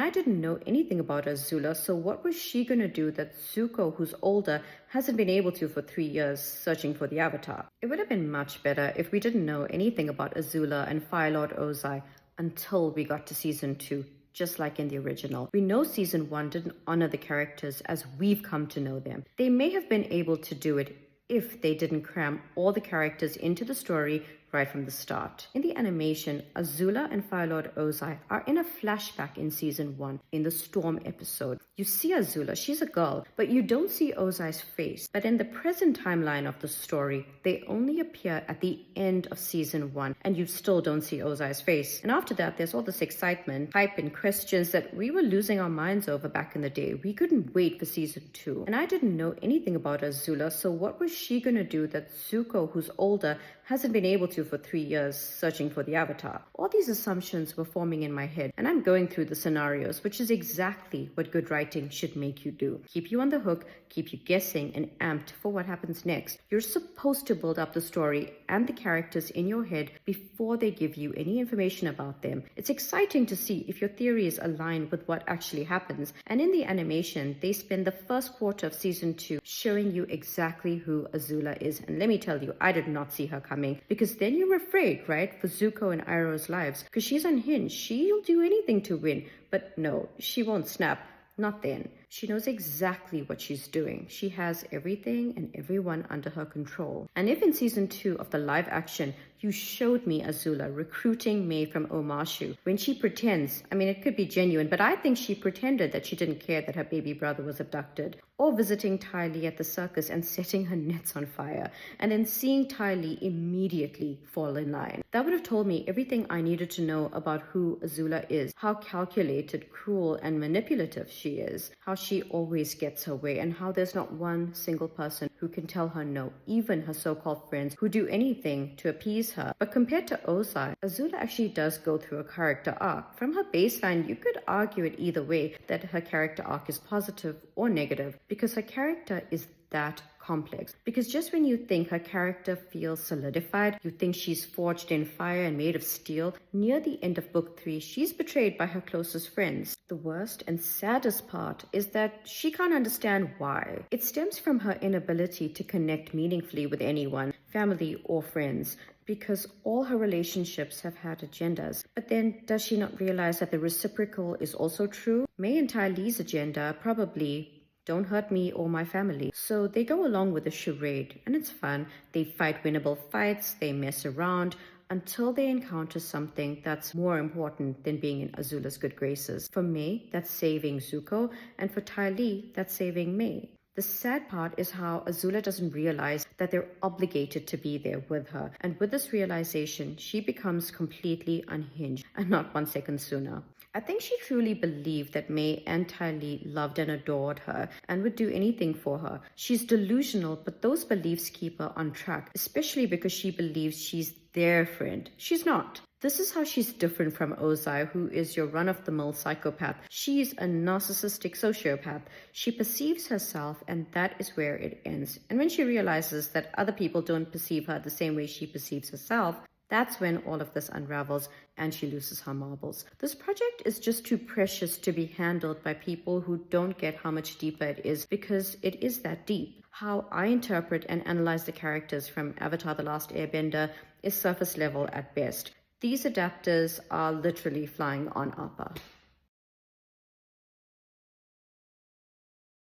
I didn't know anything about Azula, so what was she gonna do that Zuko, who's older, hasn't been able to for 3 years searching for the Avatar? It would have been much better if we didn't know anything about Azula and Fire Lord Ozai until we got to season 2. Just like in the original. We know season 1 didn't honor the characters as we've come to know them. They may have been able to do it if they didn't cram all the characters into the story right from the start. In the animation, Azula and Fire Lord Ozai are in a flashback in season 1 in the Storm episode. You see Azula, she's a girl, but you don't see Ozai's face. But in the present timeline of the story, they only appear at the end of season 1 and you still don't see Ozai's face. And after that, there's all this excitement, hype and questions that we were losing our minds over back in the day. We couldn't wait for season 2. And I didn't know anything about Azula, so what was she gonna do that Zuko, who's older, hasn't been able to for 3 years searching for the Avatar? All these assumptions were forming in my head, and I'm going through the scenarios, which is exactly what good writing should make you do. Keep you on the hook, keep you guessing and amped for what happens next. You're supposed to build up the story and the characters in your head before they give you any information about them. It's exciting to see if your theories align with what actually happens, and in the animation, they spend the first quarter of season 2 showing you exactly who Azula is. And let me tell you, I did not see her coming, because then you're afraid, right, for Zuko and Iroh's lives, because she's unhinged. She'll do anything to win, but no, she won't snap. Not then. She knows exactly what she's doing. She has everything and everyone under her control. And if in season 2 of the live action, you showed me Azula recruiting May from Omashu, when she pretends, I mean, it could be genuine, but I think she pretended that she didn't care that her baby brother was abducted, or visiting Ty Lee at the circus and setting her nets on fire, and then seeing Ty Lee immediately fall in line. That would have told me everything I needed to know about who Azula is, how calculated, cruel, and manipulative she is, how she always gets her way, and how there's not one single person who can tell her no, even her so-called friends who do anything to appease her. But compared to Ozai, Azula actually does go through a character arc. From her baseline, you could argue it either way, that her character arc is positive or negative, because her character is that complex. Because just when you think her character feels solidified, you think she's forged in fire and made of steel, near the end of book 3, she's betrayed by her closest friends. The worst and saddest part is that she can't understand why. It stems from her inability to connect meaningfully with anyone, family or friends, because all her relationships have had agendas. But then, does she not realize that the reciprocal is also true? May and Ty Lee's agenda probably don't hurt me or my family. So they go along with the charade, and it's fun. They fight winnable fights, they mess around, until they encounter something that's more important than being in Azula's good graces. For May, that's saving Zuko, and for Ty Lee, that's saving May. The sad part is how Azula doesn't realize that they're obligated to be there with her. And with this realization, she becomes completely unhinged, and not 1 second sooner. I think she truly believed that May and Ty Lee loved and adored her and would do anything for her. She's delusional, but those beliefs keep her on track, especially because she believes she's their friend. She's not. This is how she's different from Ozai, who is your run-of-the-mill psychopath. She's a narcissistic sociopath. She perceives herself, and that is where it ends. And when she realizes that other people don't perceive her the same way she perceives herself, that's when all of this unravels and she loses her marbles. This project is just too precious to be handled by people who don't get how much deeper it is, because it is that deep. How I interpret and analyze the characters from Avatar the Last Airbender is surface level at best. These adapters are literally flying on Appa.